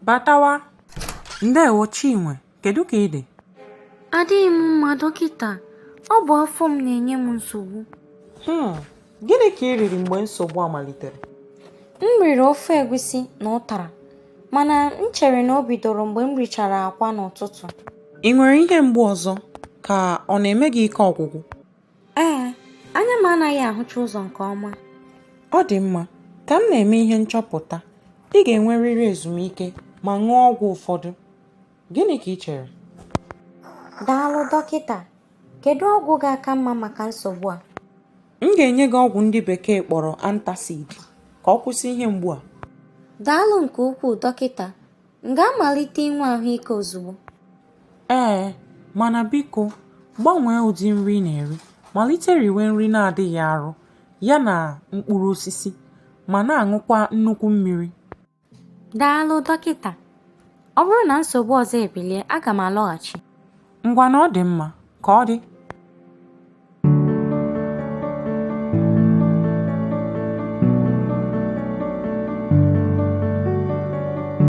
Batawa. Ndewo Chinwe, kedu ka ị dị? Adịghị m mma dọkịta, ọ bụ afọ m na-enye m nsogbu. Gịnị ka ị riri mgbe nsogbu a malitere? M riri ofe egusi na ụtara, mana m chere na o bidoro mgbe m richara akwa n'ụtụtụ. Ị nwere ihe mgbu ọzọ ka ọ na-eme gị ike ọgwụgwụ? Anya m anaghị ahụcha ụzọ nke ọma. Ọ dị mma, ka m na-eme ihe nchọpụta, ị ga-enwerịrị ezumike ma ṅụọ ọgwụ ụfọdụ. Gịnị ka ị chere? Daalụ dọkịta. Kedu ọgwụ ga-aka mma maka nsogbu a? M ga-enye gị ọgwụ ndị bekee kpọrọ antacid ka ọ kwụsị ihe mgbu a. Daalụ nke ukwuu dọkịta. M ga-amalite inwe ahụike ozugbo? Mana biko gbanwee ụdị nri ị na-eri, malite riwe nri na-adịghị arụ ya na mkpụrụ osisi, ma na-aṅụkwa nnukwu mmiri. Daalụ dọkịta. Ọ bụrụ na nsogbu ọzọ ebilie, aga m alọghachi. Ngwa na ọ dị mma, ka ọ dị.